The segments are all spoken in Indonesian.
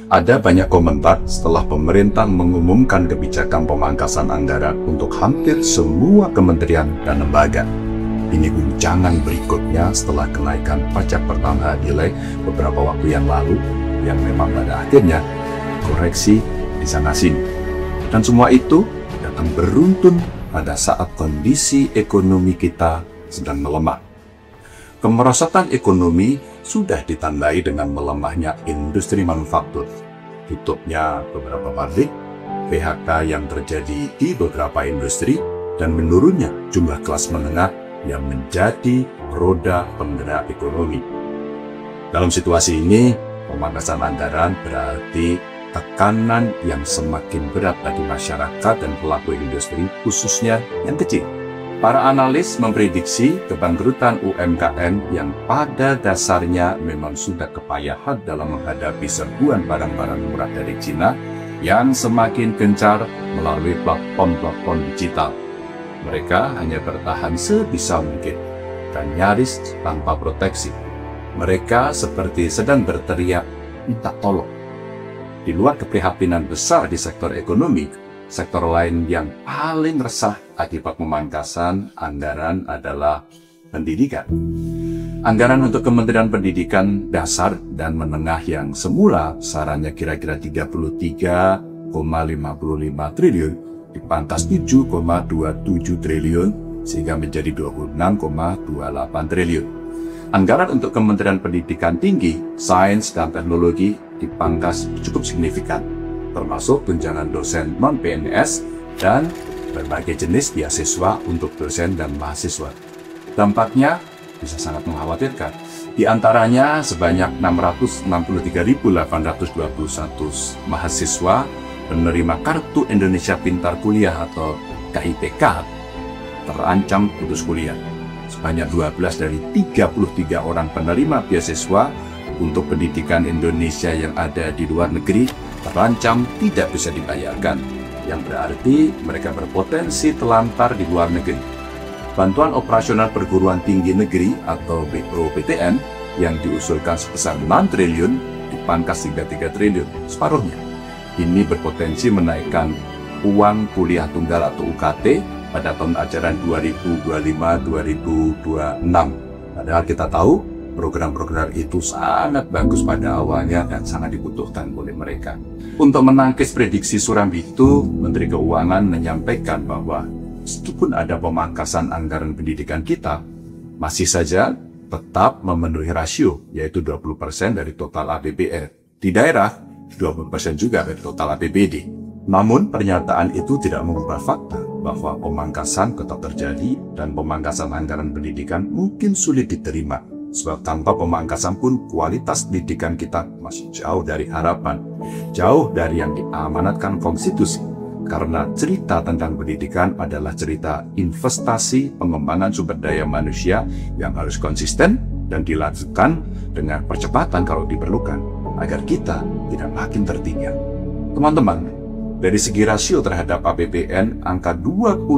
Ada banyak komentar setelah pemerintah mengumumkan kebijakan pemangkasan anggaran untuk hampir semua kementerian dan lembaga. Ini guncangan berikutnya setelah kenaikan pajak pertambahan nilai beberapa waktu yang lalu, yang memang pada akhirnya koreksi di sana-sini. Dan semua itu datang beruntun pada saat kondisi ekonomi kita sedang melemah. Kemerosotan ekonomi sudah ditandai dengan melemahnya industri manufaktur, tutupnya beberapa pabrik, PHK yang terjadi di beberapa industri, dan menurunnya jumlah kelas menengah yang menjadi roda penggerak ekonomi. Dalam situasi ini, pemangkasan anggaran berarti tekanan yang semakin berat bagi masyarakat dan pelaku industri, khususnya yang kecil. Para analis memprediksi kebangkrutan UMKM yang pada dasarnya memang sudah kepayahan dalam menghadapi serbuan barang-barang murah dari Cina yang semakin gencar melalui platform-platform digital. Mereka hanya bertahan sebisa mungkin dan nyaris tanpa proteksi. Mereka seperti sedang berteriak minta tolong. Di luar keprihatinan besar di sektor ekonomi, sektor lain yang paling resah akibat pemangkasan anggaran adalah pendidikan. Anggaran untuk Kementerian Pendidikan Dasar dan Menengah yang semula besarannya kira-kira 33,55 triliun dipangkas 7,27 triliun sehingga menjadi 26,28 triliun. Anggaran untuk Kementerian Pendidikan Tinggi, Sains dan Teknologi dipangkas cukup signifikan, termasuk tunjangan dosen non-PNS dan berbagai jenis beasiswa untuk dosen dan mahasiswa. Dampaknya bisa sangat mengkhawatirkan. Di antaranya sebanyak 663.821 mahasiswa penerima Kartu Indonesia Pintar Kuliah atau KIPK terancam putus kuliah. Sebanyak 12 dari 33 orang penerima beasiswa untuk pendidikan Indonesia yang ada di luar negeri terancam tidak bisa dibayarkan, yang berarti mereka berpotensi terlantar di luar negeri. Bantuan operasional perguruan tinggi negeri atau BOPTN yang diusulkan sebesar 6 triliun dipangkas hingga 3 triliun, separuhnya. Ini berpotensi menaikkan uang kuliah tunggal atau UKT pada tahun ajaran 2025-2026. Padahal kita tahu program-program itu sangat bagus pada awalnya dan sangat dibutuhkan oleh mereka. Untuk menangkis prediksi suram itu, Menteri Keuangan menyampaikan bahwa meskipun ada pemangkasan anggaran pendidikan kita, masih saja tetap memenuhi rasio, yaitu 20% dari total APBN. Di daerah, 20% juga dari total APBD. Namun, pernyataan itu tidak mengubah fakta bahwa pemangkasan tetap terjadi dan pemangkasan anggaran pendidikan mungkin sulit diterima. Sebab tanpa pemangkasan pun kualitas pendidikan kita masih jauh dari harapan, jauh dari yang diamanatkan konstitusi. Karena cerita tentang pendidikan adalah cerita investasi pengembangan sumber daya manusia yang harus konsisten dan dilanjutkan dengan percepatan kalau diperlukan, agar kita tidak makin tertinggal. Teman-teman, dari segi rasio terhadap APBN, angka 20%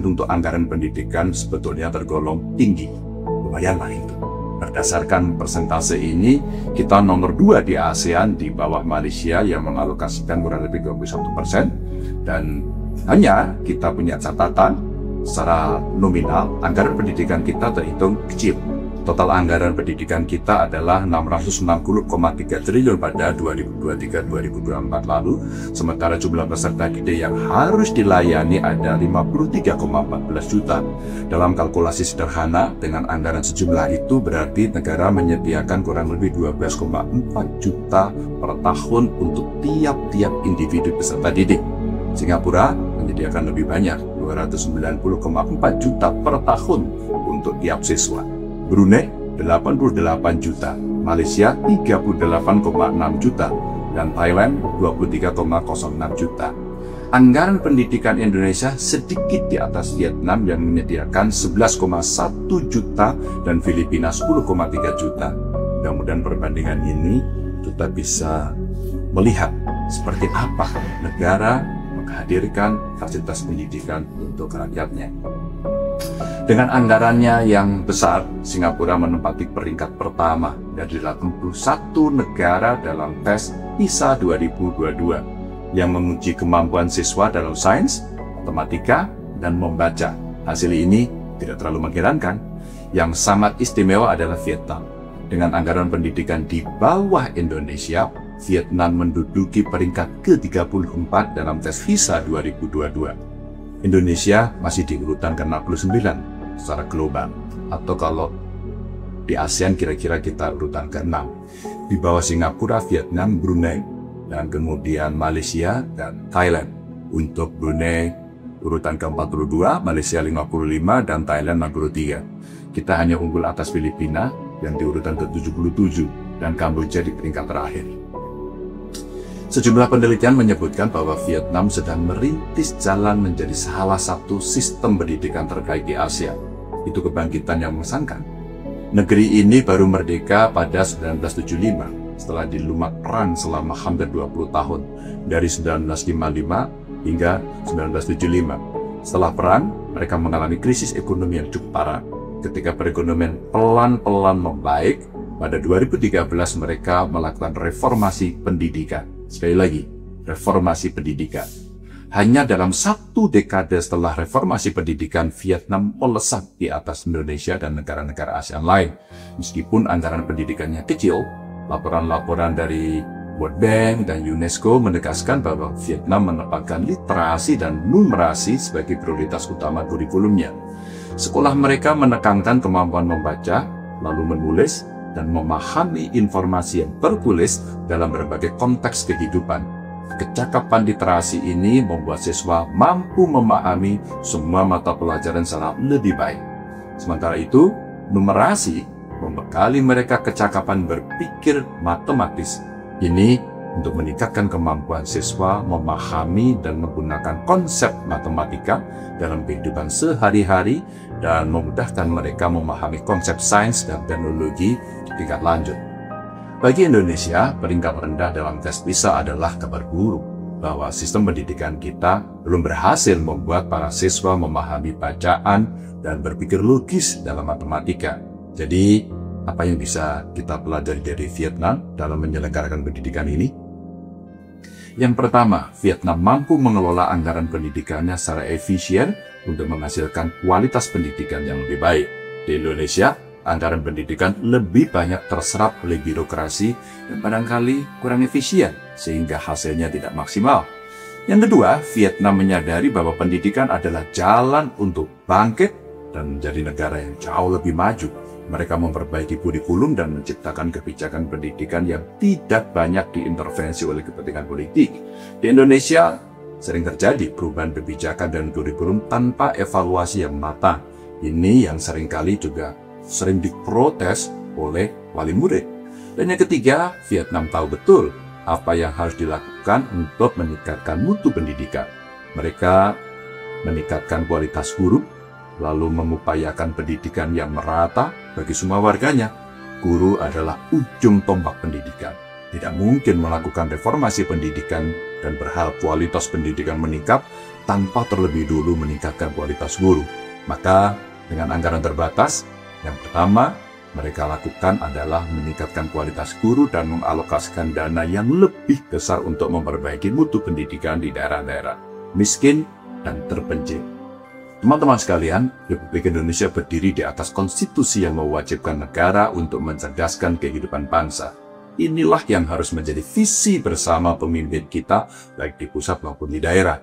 untuk anggaran pendidikan sebetulnya tergolong tinggi. Lumayanlah itu. Berdasarkan persentase ini, kita nomor 2 di ASEAN di bawah Malaysia yang mengalokasikan kurang lebih 21%. Dan hanya kita punya catatan, secara nominal, anggaran pendidikan kita terhitung kecil. Total anggaran pendidikan kita adalah 660,3 triliun pada 2023-2024 lalu, sementara jumlah peserta didik yang harus dilayani ada 53,14 juta. Dalam kalkulasi sederhana, dengan anggaran sejumlah itu berarti negara menyediakan kurang lebih 12,4 juta per tahun untuk tiap-tiap individu peserta didik. Singapura menyediakan lebih banyak, 290,4 juta per tahun untuk tiap siswa. Brunei 88 juta, Malaysia 38,6 juta, dan Thailand 23,06 juta. Anggaran pendidikan Indonesia sedikit di atas Vietnam yang menyediakan 11,1 juta dan Filipina 10,3 juta. Mudah-mudahan perbandingan ini kita bisa melihat seperti apa negara menghadirkan fasilitas pendidikan untuk rakyatnya. Dengan anggarannya yang besar, Singapura menempati peringkat pertama dari 81 negara dalam tes PISA 2022 yang menguji kemampuan siswa dalam sains, matematika, dan membaca. Hasil ini tidak terlalu mengherankan. Yang sangat istimewa adalah Vietnam. Dengan anggaran pendidikan di bawah Indonesia, Vietnam menduduki peringkat ke-34 dalam tes PISA 2022. Indonesia masih di urutan ke-69 secara global, atau kalau di ASEAN kira-kira kita urutan ke-6. Di bawah Singapura, Vietnam, Brunei, dan kemudian Malaysia dan Thailand. Untuk Brunei urutan ke-42, Malaysia 55, dan Thailand 63. Kita hanya unggul atas Filipina yang di urutan ke-77 dan Kamboja di peringkat terakhir. Sejumlah penelitian menyebutkan bahwa Vietnam sedang merintis jalan menjadi salah satu sistem pendidikan terbaik di Asia. Itu kebangkitan yang mengesankan. Negeri ini baru merdeka pada 1975 setelah dilumat perang selama hampir 20 tahun dari 1955 hingga 1975. Setelah perang, mereka mengalami krisis ekonomi yang cukup parah. Ketika perekonomian pelan-pelan membaik, pada 2013 mereka melakukan reformasi pendidikan. Sekali lagi, reformasi pendidikan. Hanya dalam 1 dekade setelah reformasi pendidikan, Vietnam melesat di atas Indonesia dan negara-negara ASEAN lain. Meskipun anggaran pendidikannya kecil, laporan-laporan dari World Bank dan UNESCO menegaskan bahwa Vietnam menempatkan literasi dan numerasi sebagai prioritas utama kurikulumnya. Sekolah mereka menekankan kemampuan membaca, lalu menulis, dan memahami informasi yang tertulis dalam berbagai konteks kehidupan. Kecakapan literasi ini membuat siswa mampu memahami semua mata pelajaran secara lebih baik. Sementara itu, numerasi membekali mereka kecakapan berpikir matematis. Ini untuk meningkatkan kemampuan siswa memahami dan menggunakan konsep matematika dalam kehidupan sehari-hari dan memudahkan mereka memahami konsep sains dan teknologi di tingkat lanjut. Bagi Indonesia, peringkat rendah dalam tes PISA adalah kabar buruk bahwa sistem pendidikan kita belum berhasil membuat para siswa memahami bacaan dan berpikir logis dalam matematika. Jadi, apa yang bisa kita pelajari dari Vietnam dalam menyelenggarakan pendidikan ini? Yang pertama, Vietnam mampu mengelola anggaran pendidikannya secara efisien untuk menghasilkan kualitas pendidikan yang lebih baik. Di Indonesia, anggaran pendidikan lebih banyak terserap oleh birokrasi dan barangkali kurang efisien, sehingga hasilnya tidak maksimal. Yang kedua, Vietnam menyadari bahwa pendidikan adalah jalan untuk bangkit dan menjadi negara yang jauh lebih maju. Mereka memperbaiki kurikulum dan menciptakan kebijakan pendidikan yang tidak banyak diintervensi oleh kepentingan politik. Di Indonesia, sering terjadi perubahan kebijakan dan kurikulum tanpa evaluasi yang matang. Ini yang seringkali juga sering diprotes oleh wali murid. Dan yang ketiga, Vietnam tahu betul apa yang harus dilakukan untuk meningkatkan mutu pendidikan. Mereka meningkatkan kualitas guru, lalu mengupayakan pendidikan yang merata bagi semua warganya. Guru adalah ujung tombak pendidikan. Tidak mungkin melakukan reformasi pendidikan dan berharap kualitas pendidikan meningkat tanpa terlebih dulu meningkatkan kualitas guru. Maka dengan anggaran terbatas, yang pertama mereka lakukan adalah meningkatkan kualitas guru dan mengalokasikan dana yang lebih besar untuk memperbaiki mutu pendidikan di daerah-daerah miskin dan terpencil. Teman-teman sekalian, Republik Indonesia berdiri di atas konstitusi yang mewajibkan negara untuk mencerdaskan kehidupan bangsa. Inilah yang harus menjadi visi bersama pemimpin kita, baik di pusat maupun di daerah.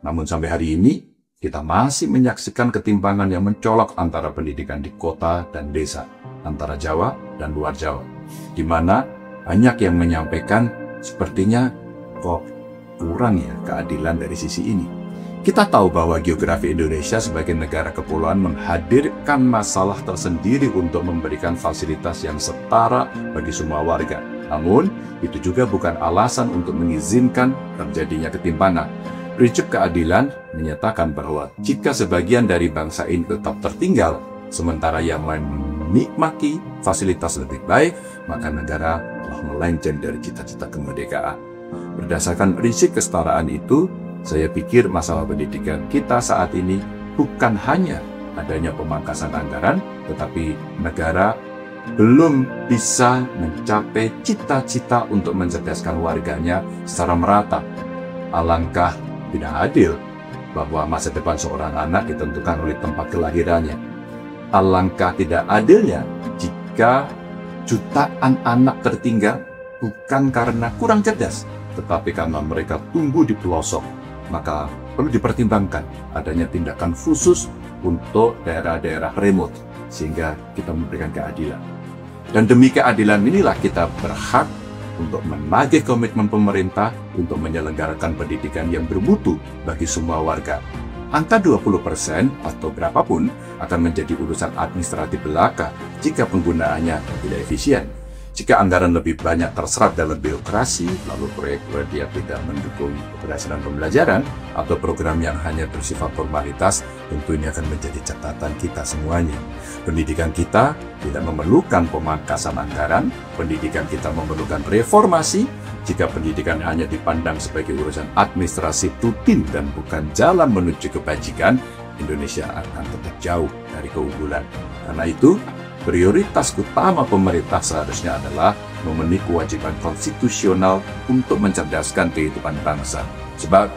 Namun sampai hari ini, kita masih menyaksikan ketimpangan yang mencolok antara pendidikan di kota dan desa, antara Jawa dan luar Jawa, di mana banyak yang menyampaikan sepertinya kok kurang ya keadilan dari sisi ini. Kita tahu bahwa geografi Indonesia sebagai negara kepulauan menghadirkan masalah tersendiri untuk memberikan fasilitas yang setara bagi semua warga. Namun, itu juga bukan alasan untuk mengizinkan terjadinya ketimpangan. Prinsip keadilan menyatakan bahwa jika sebagian dari bangsa ini tetap tertinggal, sementara yang lain menikmati fasilitas lebih baik, maka negara telah melenceng dari cita-cita kemerdekaan. Berdasarkan prinsip kesetaraan itu, saya pikir masalah pendidikan kita saat ini bukan hanya adanya pemangkasan anggaran, tetapi negara belum bisa mencapai cita-cita untuk mencerdaskan warganya secara merata. Alangkah tidak adil bahwa masa depan seorang anak ditentukan oleh tempat kelahirannya. Alangkah tidak adilnya jika jutaan anak tertinggal bukan karena kurang cerdas, tetapi karena mereka tumbuh di pelosok. Maka perlu dipertimbangkan adanya tindakan khusus untuk daerah-daerah remote, sehingga kita memberikan keadilan. Dan demi keadilan inilah kita berhak untuk menagih komitmen pemerintah untuk menyelenggarakan pendidikan yang bermutu bagi semua warga. Angka 20% atau berapapun akan menjadi urusan administratif belaka jika penggunaannya tidak efisien. Jika anggaran lebih banyak terserap dalam birokrasi, lalu proyek-proyek tidak mendukung keberhasilan pembelajaran, atau program yang hanya bersifat formalitas, tentu ini akan menjadi catatan kita semuanya. Pendidikan kita tidak memerlukan pemangkasan anggaran, pendidikan kita memerlukan reformasi. Jika pendidikan hanya dipandang sebagai urusan administrasi rutin dan bukan jalan menuju kebajikan, Indonesia akan tetap jauh dari keunggulan. Karena itu, prioritas utama pemerintah seharusnya adalah memenuhi kewajiban konstitusional untuk mencerdaskan kehidupan bangsa. Sebab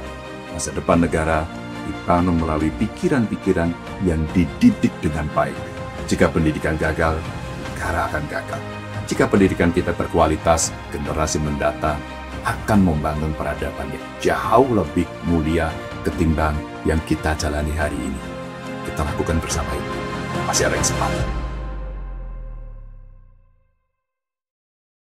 masa depan negara dibangun melalui pikiran-pikiran yang dididik dengan baik. Jika pendidikan gagal, negara akan gagal. Jika pendidikan kita berkualitas, generasi mendatang akan membangun peradaban yang jauh lebih mulia ketimbang yang kita jalani hari ini. Kita lakukan bersama itu. Masih ada kesempatan.